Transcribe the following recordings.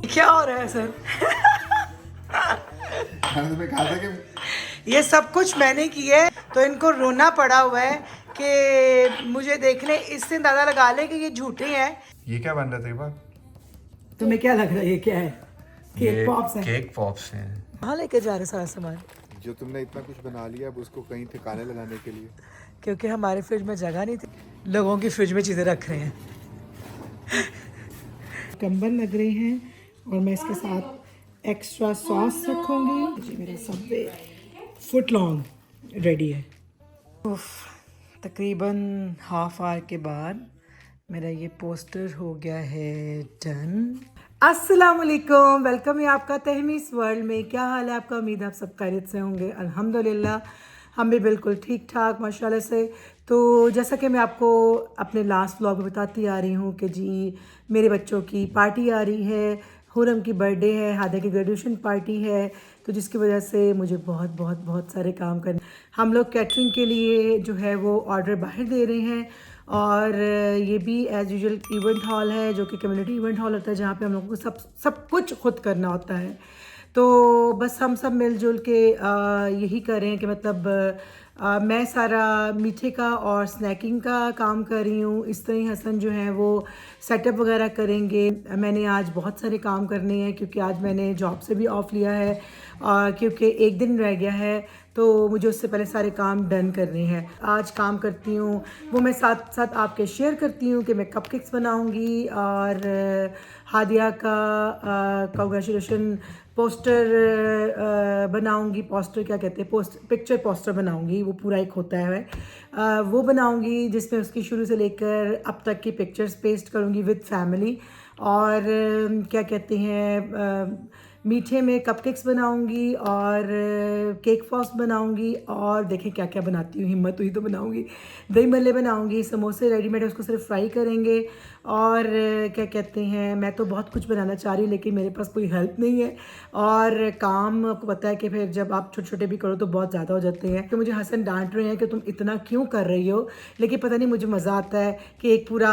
क्या हो रहा है सर? तुम्हें कहा था कि ये सब कुछ मैंने किया है, तो इनको रोना पड़ा हुआ है कि मुझे देखने इससे अंदाजा लगा ले कि ये झूठे हैं। ये क्या बन रहा था तकरीबा? तुम्हें क्या लग रहा है ये क्या है? केक ये पॉप्स है। केक पॉप्स हैं। कहाँ लेके जा रहे सारा सामान? जो तुमने इतना कुछ बना लिया अब उसको कहीं ठिकाने लगाने के लिए। क्योंकि हमारे फ्रिज में जगह नहीं थी, लोगों की फ्रिज में चीज़ें रख रहे हैं। कंबल लग रहे हैं और मैं इसके साथ एक्स्ट्रा सॉस रखूँगी जी। मेरा सबवे फुट लॉन्ग रेडी है। उफ, तकरीबन हाफ आवर के बाद मेरा ये पोस्टर हो गया है डन। अस्सलाम वालेकुम, वेलकम है आपका तहमीस वर्ल्ड में। क्या हाल है आपका? उम्मीद है आप सब खैरियत से होंगे। अल्हम्दुलिल्लाह हम भी बिल्कुल ठीक ठाक माशाल्लाह से। तो जैसा कि मैं आपको अपने लास्ट व्लॉग में बताती आ रही हूँ कि जी मेरे बच्चों की पार्टी आ रही है, हुरम की बर्थडे है, हादा की ग्रेजुएशन पार्टी है, तो जिसकी वजह से मुझे बहुत बहुत बहुत सारे काम करने। हम लोग कैटरिंग के लिए जो है वो ऑर्डर बाहर दे रहे हैं और ये भी एज़ यूजुअल इवेंट हॉल है जो कि कम्युनिटी इवेंट हॉल होता है जहाँ पे हम लोगों को सब कुछ खुद करना होता है। तो बस हम सब मिलजुल के यही करें कि मतलब मैं सारा मीठे का और स्नैकिंग का काम कर रही हूँ। इस तरह हसन जो है वो सेटअप वगैरह करेंगे। मैंने आज बहुत सारे काम करने हैं क्योंकि आज मैंने जॉब से भी ऑफ लिया है क्योंकि एक दिन रह गया है, तो मुझे उससे पहले सारे काम डन करने हैं। आज काम करती हूँ वो मैं साथ साथ आपके शेयर करती हूँ कि मैं कपकेक्स बनाऊँगी और हादिया का कांग्रेचुलेशन पोस्टर बनाऊंगी। पोस्टर क्या कहते हैं, पिक्चर पोस्टर बनाऊंगी। वो पूरा एक होता है वो बनाऊंगी जिसमें उसकी शुरू से लेकर अब तक की पिक्चर्स पेस्ट करूंगी विद फैमिली। और क्या कहते हैं, मीठे में कपकेक्स बनाऊंगी और केक फॉस बनाऊंगी और देखें क्या क्या बनाती हूँ, हिम्मत हुई तो बनाऊंगी। दही भल्ले बनाऊंगी, समोसे रेडीमेड है उसको सिर्फ फ्राई करेंगे। और क्या कहते हैं, मैं तो बहुत कुछ बनाना चाह रही हूँ लेकिन मेरे पास कोई हेल्प नहीं है और काम आपको पता है कि फिर जब आप छोटे छोटे भी करो तो बहुत ज़्यादा हो जाते हैं। तो मुझे हसन डांट रहे हैं कि तुम इतना क्यों कर रही हो, लेकिन पता नहीं मुझे मज़ा आता है कि एक पूरा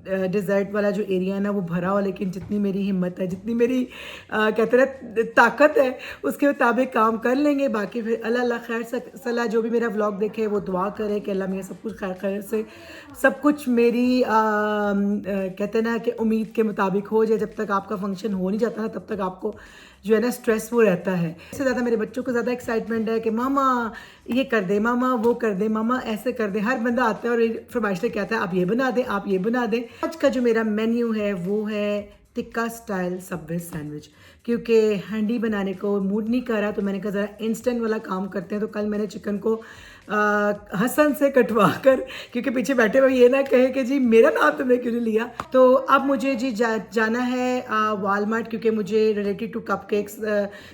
डिज़र्ट वाला जो एरिया है ना वो भरा हो, लेकिन जितनी मेरी हिम्मत है, जितनी मेरी कहते हैं ताकत है, उसके मुताबिक काम कर लेंगे। बाकी फिर अल्लाह अल्लाह खैर सलाह। जो भी मेरा व्लॉग देखे वो दुआ करे कि अल्लाह मियाँ सब कुछ खैर खैर से सब कुछ मेरी कहते हैं ना कि उम्मीद के मुताबिक हो जाए। जब तक आपका फंक्शन हो नहीं जाता ना तब तक आपको जो है ना स्ट्रेस वो रहता है। इससे ज़्यादा मेरे बच्चों को ज़्यादा एक्साइटमेंट है कि मामा ये कर दे, मामा वो कर दे, मामा ऐसे कर दे। हर बंदा आता है और फरमाइश लेके आता है आप ये बना दें, आप ये बना दें। आज का जो मेरा मेन्यू है वो है टिक्का स्टाइल सबवे सैंडविच। क्योंकि हैंडी बनाने को मूड नहीं कर रहा तो मैंने कहा ज़रा इंस्टेंट वाला काम करते हैं। तो कल मैंने चिकन को हसन से कटवा कर, क्योंकि पीछे बैठे हुए ये ना कहे कि जी मेरा नाम तुमने क्यों नहीं लिया। तो अब मुझे जी जाना है वालमार्ट, क्योंकि मुझे रिलेटेड टू कपकेक्स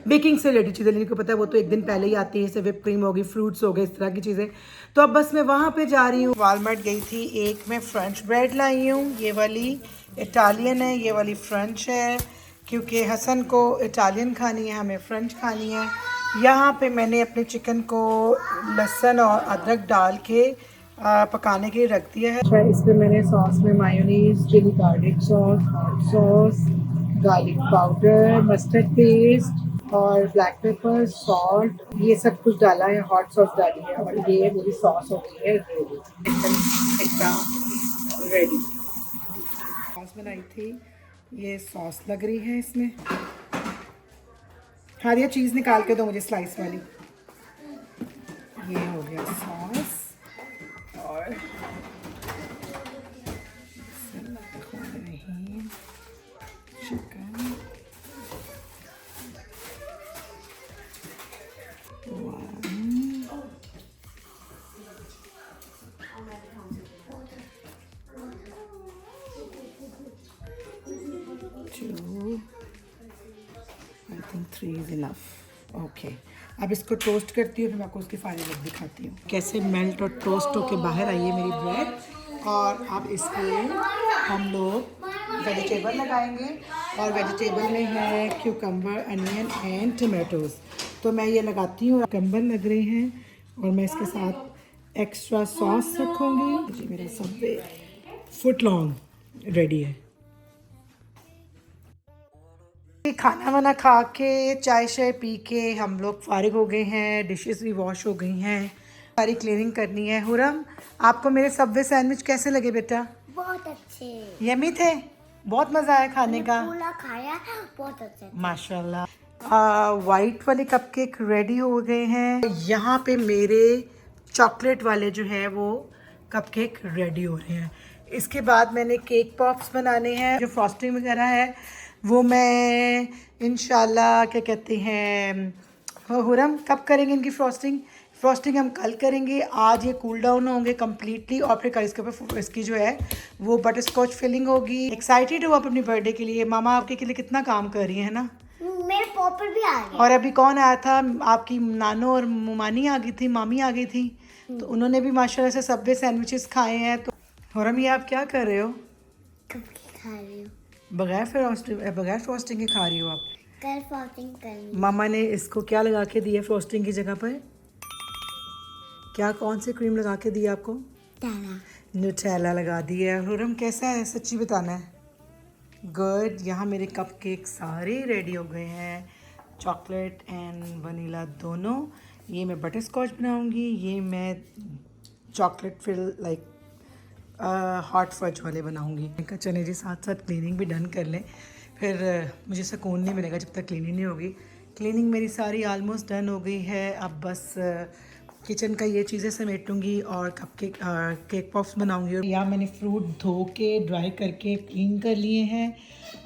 बेकिंग से रिलेटेड चीज़ें लेने को पता है वो तो एक दिन पहले ही आती है, जैसे विप क्रीम होगी, फ्रूट्स हो गए, इस तरह की चीज़ें। तो अब बस मैं वहाँ पे जा रही हूँ। वालमार्ट गई थी, एक मैं फ्रेंच ब्रेड लाई हूँ, ये वाली इटालियन है, ये वाली फ्रेंच है, क्योंकि हसन को इटालियन खानी है, हमें फ्रेंच खानी है। यहाँ पे मैंने अपने चिकन को लहसुन और अदरक डाल के पकाने के लिए रख दिया है। अच्छा, इसमें मैंने सॉस में mayonnaise, chilli garlic sauce, hot sauce, garlic powder, mustard paste और ब्लैक पेपर, सॉल्ट, ये सब कुछ डाला है। हॉट सॉस डाली है और ये मेरी सॉस हो गई है रेडी। सॉस बनाई थी, ये सॉस लग रही है इसमें। हादिया चीज़ निकाल के दो मुझे स्लाइस वाली। ये हो गया सॉस और chicken. 1, 2, I think 3 is enough. Okay, अब इसको टोस्ट करती हूँ, फिर मैं आपको उसकी फाइनल लुक दिखाती हूँ कैसे मेल्ट और टोस्ट होके बाहर आई है मेरी ब्रेड। और अब इसमें हम लोग वेजिटेबल लगाएंगे और वेजिटेबल में है क्यूकम्बर, अनियन एंड टमाटोज़। तो मैं ये लगाती हूँ, कम्बर लग रहे हैं और मैं इसके साथ एक्स्ट्रा सॉस रखूँगी जी। मेरा सबवे फुट लॉन्ग रेडी है। खाना वाना खा के चाय शाय पी के हम लोग फारिग हो गए हैं, डिशेस भी वॉश हो गई हैं, सारी क्लीनिंग करनी है। हुरम, आपको मेरे सबवे सैंडविच कैसे लगे बेटा? बहुत अच्छे। यमी थे, बहुत मज़ा आया खाने का। पूरा खाया, बहुत अच्छा। माशाल्लाह। वाइट वाले कपकेक रेडी हो गए हैं। यहाँ पे मेरे चॉकलेट वाले जो है वो कपकेक रेडी हो रहे हैं। इसके बाद मैंने केक पॉप्स बनाने हैं। जो फ्रॉस्टिंग वगैरह है वो मैं इंशाल्लाह क्या कहते हैं, हुरम कब करेंगे इनकी फ्रॉस्टिंग? फ्रॉस्टिंग हम कल करेंगे। आज ये कूल डाउन होंगे कम्प्लीटली और फिर कल इसके ऊपर इसकी जो है वो बटर स्कॉच फिलिंग होगी। एक्साइटेड हो आप अपनी बर्थडे के लिए? मामा आपके लिए कितना काम कर रही है ना। मेरे पॉपर भी आ गए। और अभी कौन आया था? आपकी नानो और मुमानी आ गई थी, मामी आ गई थी, तो उन्होंने भी माशाल्लाह से सबवे सैंडविचेस खाए हैं। तो हुरम, ये आप क्या कर रहे हो? कपकेक खा रही हूँ। बगैर फ्रॉस्टिंग के खा रही हो आप? कल फ्रॉस्टिंग करनी। मामा ने इसको क्या लगा के दिया फ्रॉस्टिंग की जगह पर? क्या, कौन सी क्रीम लगा के दी आपको? न्यूटेला लगा दी है। हुरम कैसा है, सच्ची बताना है? गुड। यहाँ मेरे कपकेक सारे रेडी हो गए हैं, चॉकलेट एंड वनीला दोनों। ये मैं बटर स्कॉच बनाऊंगी, ये मैं chocolate fill like hot fudge वाले बनाऊंगी। मैं कहा चले जी साथ साथ क्लीनिंग भी डन कर लें, फिर मुझे सुकून नहीं मिलेगा जब तक क्लीनिंग नहीं होगी। क्लीनिंग मेरी सारी ऑलमोस्ट डन हो गई है। अब बस किचन का ये चीज़ें समेटूंगी और कपकेक केक पॉप्स बनाऊंगी। यहाँ मैंने फ्रूट धो के ड्राई करके क्लीन कर लिए हैं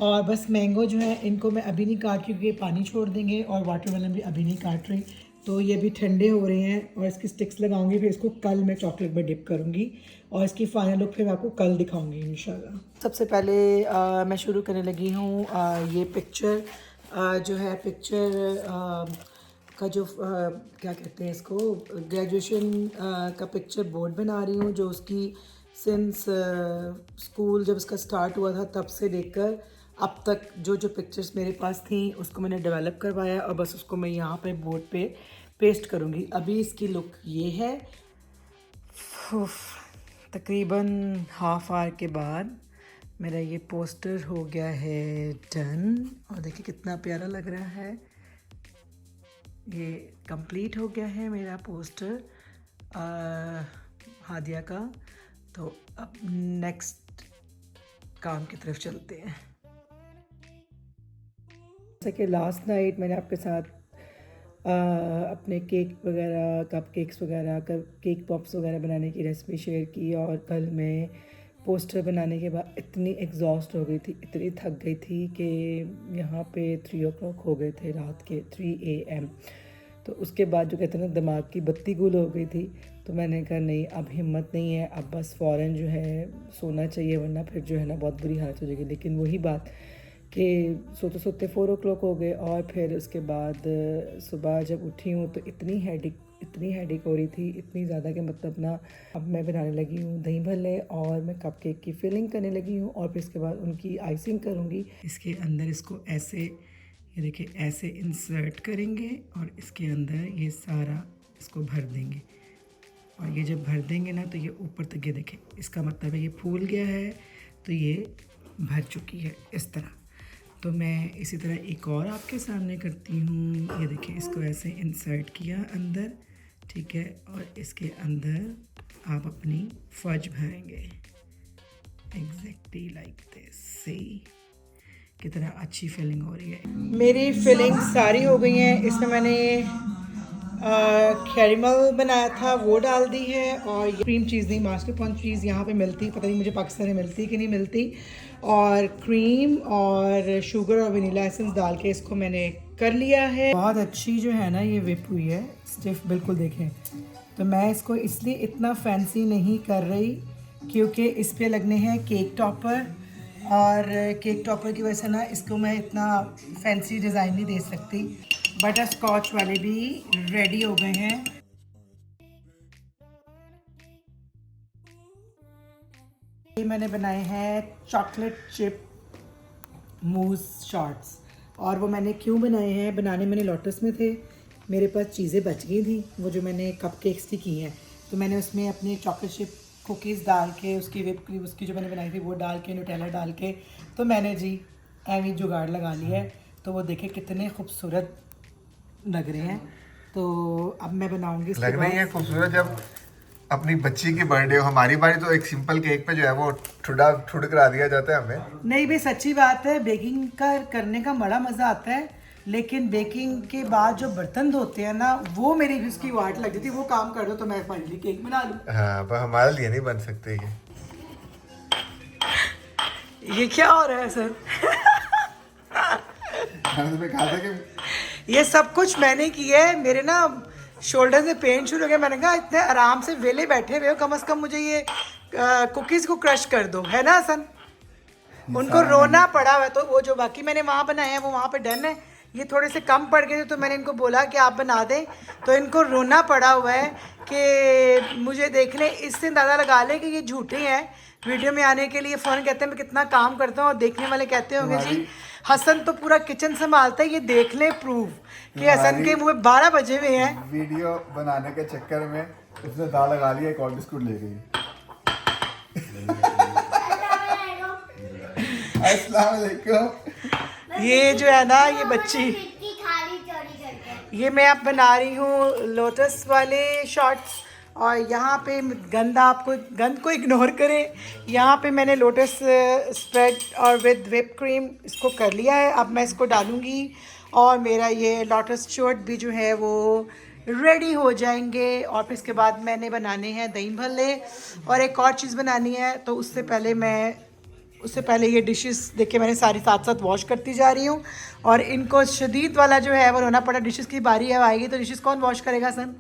और बस मैंगो जो है इनको मैं अभी नहीं काट क्योंकि ये पानी छोड़ देंगे, और वाटरमेलन भी अभी नहीं काट रही, तो ये भी ठंडे हो रहे हैं और इसकी स्टिक्स लगाऊंगी। फिर इसको कल मैं चॉकलेट में डिप करूंगी और इसकी फाइनल लुक फिर आपको कल दिखाऊंगी इंशाल्लाह। सबसे पहले मैं शुरू करने लगी हूँ ये पिक्चर जो है पिक्चर का जो क्या कहते हैं इसको, ग्रेजुएशन का पिक्चर बोर्ड बना रही हूँ, जो उसकी सिंस स्कूल जब उसका स्टार्ट हुआ था तब से लेकर अब तक जो जो पिक्चर्स मेरे पास थी उसको मैंने डेवलप करवाया और बस उसको मैं यहाँ पे बोर्ड पे पेस्ट करूँगी। अभी इसकी लुक ये है। तकरीबन हाफ आवर के बाद मेरा ये पोस्टर हो गया है डन, और देखिए कितना प्यारा लग रहा है। ये कंप्लीट हो गया है मेरा पोस्टर हादिया का। तो अब नेक्स्ट काम की तरफ चलते हैं। जैसे कि लास्ट नाइट मैंने आपके साथ अपने केक वगैरह, कप केक्स वगैरह, केक पॉप्स वगैरह बनाने की रेसिपी शेयर की, और कल मैं पोस्टर बनाने के बाद इतनी एग्जॉस्ट हो गई थी, इतनी थक गई थी कि यहाँ पे 3 o'clock हो गए थे, रात के 3 AM। तो उसके बाद जो कहते हैं ना दिमाग की बत्ती गुल हो गई थी, तो मैंने कहा नहीं अब हिम्मत नहीं है, अब बस फ़ौरन जो है सोना चाहिए, वरना फिर जो है ना बहुत बुरी हालत हो जाएगी। लेकिन वही बात कि सोते सोते 4 o'clock हो गए, और फिर उसके बाद सुबह जब उठी हूँ तो इतनी हेडेक हो रही थी, इतनी ज़्यादा कि मतलब ना। अब मैं बनाने लगी हूँ दही भल्ले और मैं कपकेक की फिलिंग करने लगी हूँ, और फिर इसके बाद उनकी आइसिंग करूँगी। इसके अंदर इसको ऐसे, ये देखिए ऐसे इंसर्ट करेंगे और इसके अंदर ये सारा इसको भर देंगे, और ये जब भर देंगे ना तो ये ऊपर तक, ये देखें इसका मतलब है ये फूल गया है, तो ये भर चुकी है इस तरह। तो मैं इसी तरह एक और आपके सामने करती हूँ। ये देखिए इसको ऐसे इंसर्ट किया अंदर, ठीक है, और इसके अंदर आप अपनी फज भरेंगे एग्जैक्टली लाइक दिस। सी कितना अच्छी फिलिंग हो रही है। मेरी फिलिंग सारी हो गई हैं। इसमें मैंने कैरेमल बनाया था वो डाल दी है, और ये क्रीम चीज़ नहीं, मास्करपोने चीज़ यहाँ पे मिलती, पता नहीं मुझे पाकिस्तान में मिलती कि नहीं मिलती, और क्रीम और शुगर और वनीला एसेंस डाल के इसको मैंने कर लिया है। बहुत अच्छी जो है ना ये विप हुई है, स्टिफ बिल्कुल देखें। तो मैं इसको इसलिए इतना फैंसी नहीं कर रही क्योंकि इस पे लगने हैं केक टॉपर, और केक टॉपर की वजह से ना इसको मैं इतना फैंसी डिज़ाइन नहीं दे सकती। बटर स्कॉच वाले भी रेडी हो गए हैं। ये मैंने बनाए हैं चॉकलेट चिप मूस शॉर्ट्स, और वो मैंने क्यों बनाए हैं, बनाने मैंने लोटस में थे, मेरे पास चीज़ें बच गई थी वो जो मैंने कपकेक्स की हैं, तो मैंने उसमें अपनी चॉकलेट चिप कुकीज़ डाल के, उसकी विप क्रीम उसकी जो मैंने बनाई थी वो डाल के, न्यूटेला डाल के, तो मैंने जी एवी जुगाड़ लगा लिया है। तो वो देखे कितने खूबसूरत लग रहे हैं। तो अब मैं बनाऊंगी इसके लग रही है बाद। खूबसूरत जब अपनी बच्ची की बर्थडे हो। हमारी बारी तो एक सिंपल केक पे जो है वो ठुड करा दिया जाता है हमें। नहीं भाई सच्ची बात है, बेकिंग का करने का बड़ा मज़ा आता है, लेकिन बेकिंग के बाद जो बर्तन धोते हैं ना, वो मेरी भी उसकी वाट लग जाती है। वो काम कर दो तो मैं फाइनली केक बना लूँ। हाँ, पर हमारे लिए नहीं बन सकते ये क्या हो रहा है सर? मैंने तुम्हें कहा था कि ये सब कुछ मैंने किया है। मेरे ना शोल्डर से पेन शुरू हो गया। मैंने कहा इतने आराम से वेले बैठे हुए हो, कम से कम मुझे ये कुकीज़ को क्रश कर दो, है ना हसन? उनको रोना पड़ा हुआ है। तो वो जो बाकी मैंने वहाँ बनाए हैं वो वहाँ पे डन है। ये थोड़े से कम पड़ गए थे तो मैंने इनको बोला कि आप बना दें, तो इनको रोना पड़ा हुआ है कि मुझे देख लें। इससे अंदाज़ा लगा लें कि ये झूठे हैं। वीडियो में आने के लिए फ़ौरन कहते हैं मैं कितना काम करता हूँ, और देखने वाले कहते होंगे जी हसन तो पूरा किचन संभालता है। ये देख ले प्रूफ कि हसन के मुँह में 12 बजे हुए हैं। वीडियो बनाने के चक्कर में उसने दाल लगा लिया, एक और बिस्कुट ले गई। अस्सलाम वालेकुम। ये जो है ना ये बच्ची, खाली चोरी करके ये मैं अब बना रही हूँ लोटस वाले शॉर्ट्स। और यहाँ पे गंद को इग्नोर करें। यहाँ पे मैंने लोटस स्प्रेड और विद व्हिप क्रीम इसको कर लिया है। अब मैं इसको डालूँगी और मेरा ये लोटस शॉर्ट भी जो है वो रेडी हो जाएंगे। और फिर इसके बाद मैंने बनाने हैं दही भल्ले और एक और चीज़ बनानी है। तो उससे पहले ये डिशेस देखिए मैंने सारी साथ साथ वॉश करती जा रही हूँ। और इनको शदीद वाला जो है वो रोना पड़ा। डिशेस की बारी है आएगी तो डिशेस कौन वॉश करेगा सन?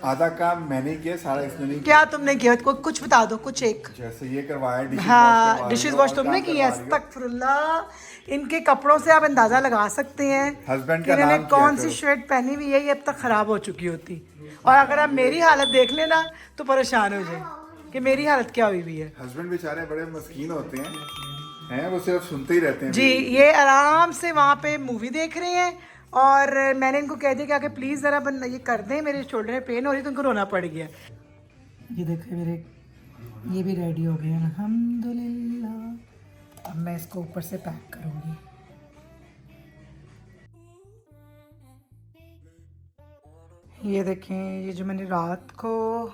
आधा काम मैंने किया, सारा इसने नहीं क्या तुमने किया? कुछ बता दो, कुछ एक। किया। जैसे ये करवाया, हाँ डिशेस वॉश तुमने किया। अस्तगफुरुल्लाह। इनके कपड़ों से आप अंदाजा लगा सकते हैं हस्बैंड कि का इन्होंने नाम कौन क्या सी था? शर्ट पहनी हुई है, ये अब तक खराब हो चुकी होती। और अगर आप मेरी हालत देख लेना तो परेशान हो जाए कि मेरी हालत क्या हुई हुई है। हस्बैंड बेचारे बड़े मस्कीन होते हैं वो सिर्फ सुनते ही रहते हैं। जी ये आराम से वहाँ पे मूवी देख रहे हैं। और मैंने इनको कह दिया कि आगे प्लीज़ ज़रा ये कर दें, मेरे शोल्डर में पेन हो रही तो उनको रोना पड़ गया। ये देखिए मेरे ये भी रेडी हो गए अल्हम्दुलिल्लाह। अब मैं इसको ऊपर से पैक करूँगी। ये देखें, ये जो मैंने रात को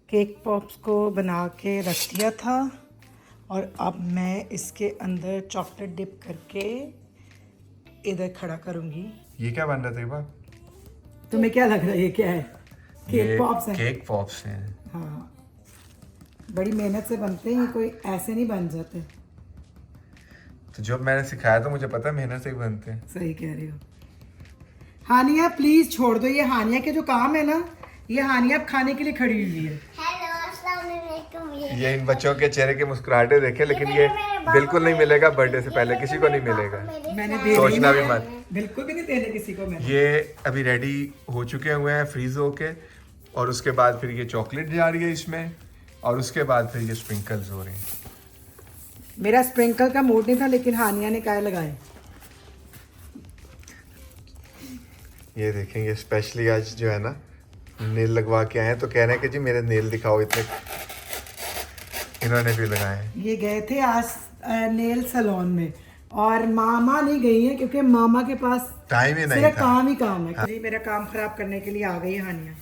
केक पॉप्स को बना के रख दिया था, और अब मैं इसके अंदर चॉकलेट डिप करके इधर खड़ा करूँगी। ये क्या बन रहा था इबा? तुम्हें क्या लग रहा है ये क्या है? केक पॉप्स हैं। केक पॉप्स हैं। हाँ बड़ी मेहनत से बनते हैं, ये कोई ऐसे नहीं बन जाते। तो जब मैंने सिखाया तो मुझे पता है मेहनत से ही बनते हैं। सही कह रही हो। हानिया प्लीज छोड़ दो, ये हानिया के जो काम है ना, ये हानिया अब खाने के लिए खड़ी हुई है। हेलो अस्सलाम वालेकुम। ये इन बच्चों के चेहरे की मुस्कुराहटें देखें, लेकिन ये बिल्कुल नहीं मिलेगा बर्थडे से पहले, किसी को नहीं मिलेगा। मैंने दे सोचना भी मत। बिल्कुल भी नहीं देने किसी को मैंने। ये अभी रेडी हो चुके हुए हैं फ्रीज होके, और उसके बाद फिर ये चॉकलेट जा रही है इसमें, और उसके बाद फिर ये स्प्रिंकल्स हो रहे हैं। मेरा स्प्रिंकल का मूड नहीं था, लेकिन हानिया ने क्या लगाए। ये देखेंगे स्पेशली आज जो है ना नेल लगवा के आए हैं, तो कह रहे हैं कि जी मेरे नेल दिखाओ इतने। इन्होंने भी लगाए हैं। ये गए थे आज नेल सैलून में, और मामा नहीं गई है क्योंकि मामा के पास टाइम ही नहीं सिर्फ था। काम ही काम है। जी मेरा काम खराब करने के लिए आ गई है हानिया।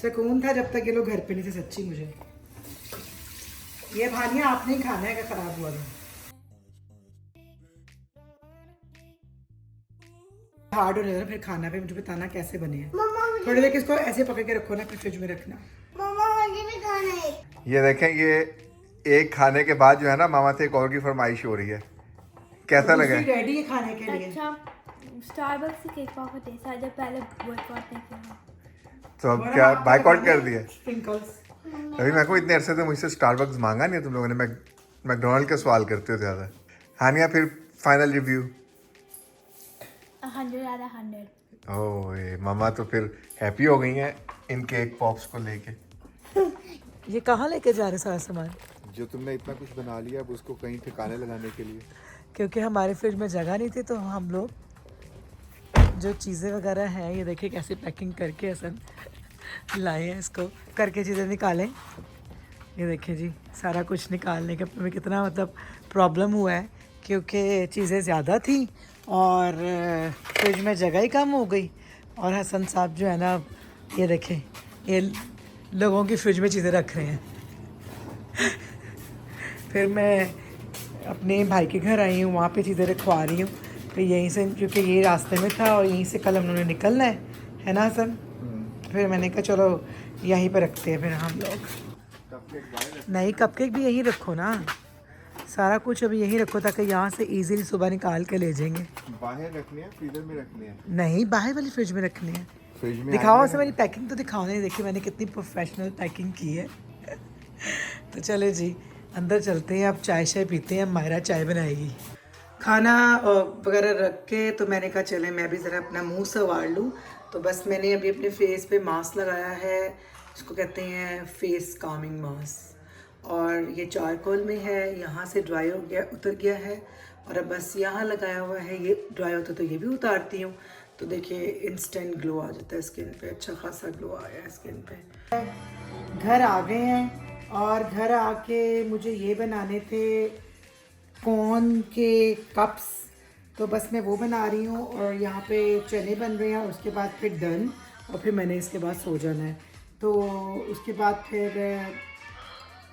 सुकून था जब तक ये लोग घर पे नहीं थे सच्ची। मुझे ये हानिया आपने ही खाना है, कि खराब हुआ था। हार्ड हो जाएगा फिर खाना पे। मुझे बताना कैसे बने हैं। थोड़ी देर इसको ऐसे पकड़ के रखो ना, फिर फ्रिज में रखना। मम्मा मुझे भी खाना है। ये देखें, ये एक खाने के बाद जो है ना मामा से एक और की फरमाइश हो रही है। कैसा लगा? रेडी है खाने के लिए। अच्छा स्टारबक्स की केक पॉप का टेस्ट है, जब पहले बॉयकॉट नहीं किया। तो अब क्या बाइकआउट कर दिया? स्प्रिंकल्स। अभी मेरे को इतने अरसे से मुझसे स्टारबक्स मांगा नहीं है तुम लोगों ने। मैकडोनल्ड का सवाल करते हो ज़्यादा। हानिया फिर फाइनल रिव्यू? 100 out of 100। ओह मामा तो फिर हैप्पी हो गई हैं इन केक पॉप्स को लेके। ये कहाँ लेके जा रहे सारा सामान? जो तुमने इतना कुछ बना लिया अब उसको कहीं ठिकाने लगाने के लिए। क्योंकि हमारे फ्रिज में जगह नहीं थी, तो हम लोग जो चीज़ें वगैरह हैं, ये देखिए कैसे पैकिंग करके असन लाए हैं। इसको करके चीज़ें निकालें। ये देखिए जी सारा कुछ निकालने के में कितना मतलब प्रॉब्लम हुआ है क्योंकि चीज़ें ज़्यादा थी और फ्रिज में जगह ही कम हो गई। और हसन साहब जो है ना, ये देखें, ये लोगों की फ्रिज में चीज़ें रख रहे हैं। फिर मैं अपने भाई के घर आई हूँ, वहाँ पे चीज़ें रखवा रही हूँ। फिर यहीं से, क्योंकि ये रास्ते में था और यहीं से कल हम लोगों ने निकलना है ना हसन। फिर मैंने कहा चलो यहीं पे रखते हैं फिर हम लोग। नहीं, कपकेक भी यहीं रखो ना, सारा कुछ अभी यहीं रखो ताकि यहाँ से इजीली सुबह निकाल के ले जाएंगे। बाहर रखनी है, फ्रीजर में रखनी है? नहीं, बाहर वाली फ्रिज में रखनी है। फ्रिज में दिखाओ उसे, मेरी पैकिंग तो दिखाओ। नहीं, देखिए मैंने कितनी प्रोफेशनल पैकिंग की है। तो चले जी अंदर चलते हैं, अब चाय शाय पीते हैं। मायरा चाय बनाएगी। खाना वगैरह रख के तो मैंने कहा चले मैं भी ज़रा अपना मुंह संवार लूँ। तो बस मैंने अभी अपने फेस पे मास्क लगाया है, इसको कहते हैं फेस कामिंग मास्क। और ये चारकोल में है, यहाँ से ड्राई हो गया, उतर गया है। और अब बस यहाँ लगाया हुआ है, ये ड्राई होता तो ये भी उतारती हूँ। तो देखिए इंस्टेंट ग्लो आ जाता है स्किन पे, अच्छा खासा ग्लो आया है स्किन पे। घर आ गए हैं और घर आके मुझे ये बनाने थे कॉर्न के कप्स, तो बस मैं वो बना रही हूँ। और यहाँ पे चने बन रहे हैं और उसके बाद फिर डन, और फिर मैंने इसके बाद सो जाना है। तो उसके बाद फिर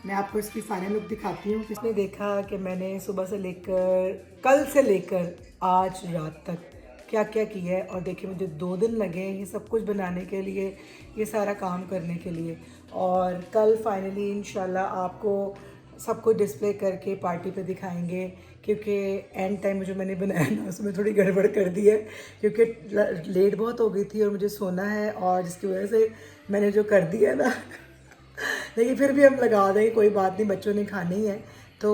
मैं आपको इसकी फाइनल लुक दिखाती हूँ। किसने देखा कि मैंने सुबह से लेकर कल से लेकर आज रात तक क्या क्या किया है। और देखिए मुझे 2 दिन लगे हैं ये सब कुछ बनाने के लिए, ये सारा काम करने के लिए। और कल फाइनली इंशाल्लाह आपको सब कुछ डिस्प्ले करके पार्टी पे दिखाएंगे, क्योंकि एंड टाइम जो मैंने बनाया ना उसमें थोड़ी गड़बड़ कर दी है, क्योंकि लेट बहुत हो गई थी और मुझे सोना है, और जिसकी वजह से मैंने जो कर दिया ना लेकिन फिर भी हम लगा देंगे, कोई बात नहीं, बच्चों ने खानी है। तो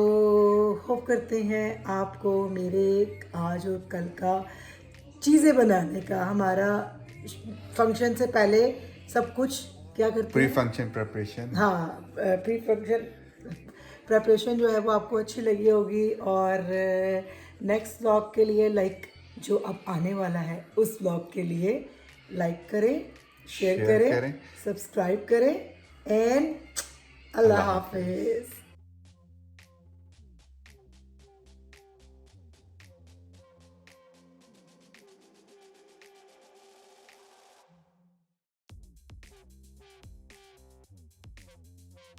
होप करते हैं आपको मेरे आज और कल का चीज़ें बनाने का, हमारा फंक्शन से पहले सब कुछ क्या करते हैं, प्री फंक्शन प्रिपरेशन। हाँ, प्री फंक्शन प्रिपरेशन जो है वो आपको अच्छी लगी होगी। और नेक्स्ट व्लॉग के लिए जो अब आने वाला है उस व्लॉग के लिए लाइक करें, शेयर करें, सब्सक्राइब करें एंड अल्लाह हाफिज़।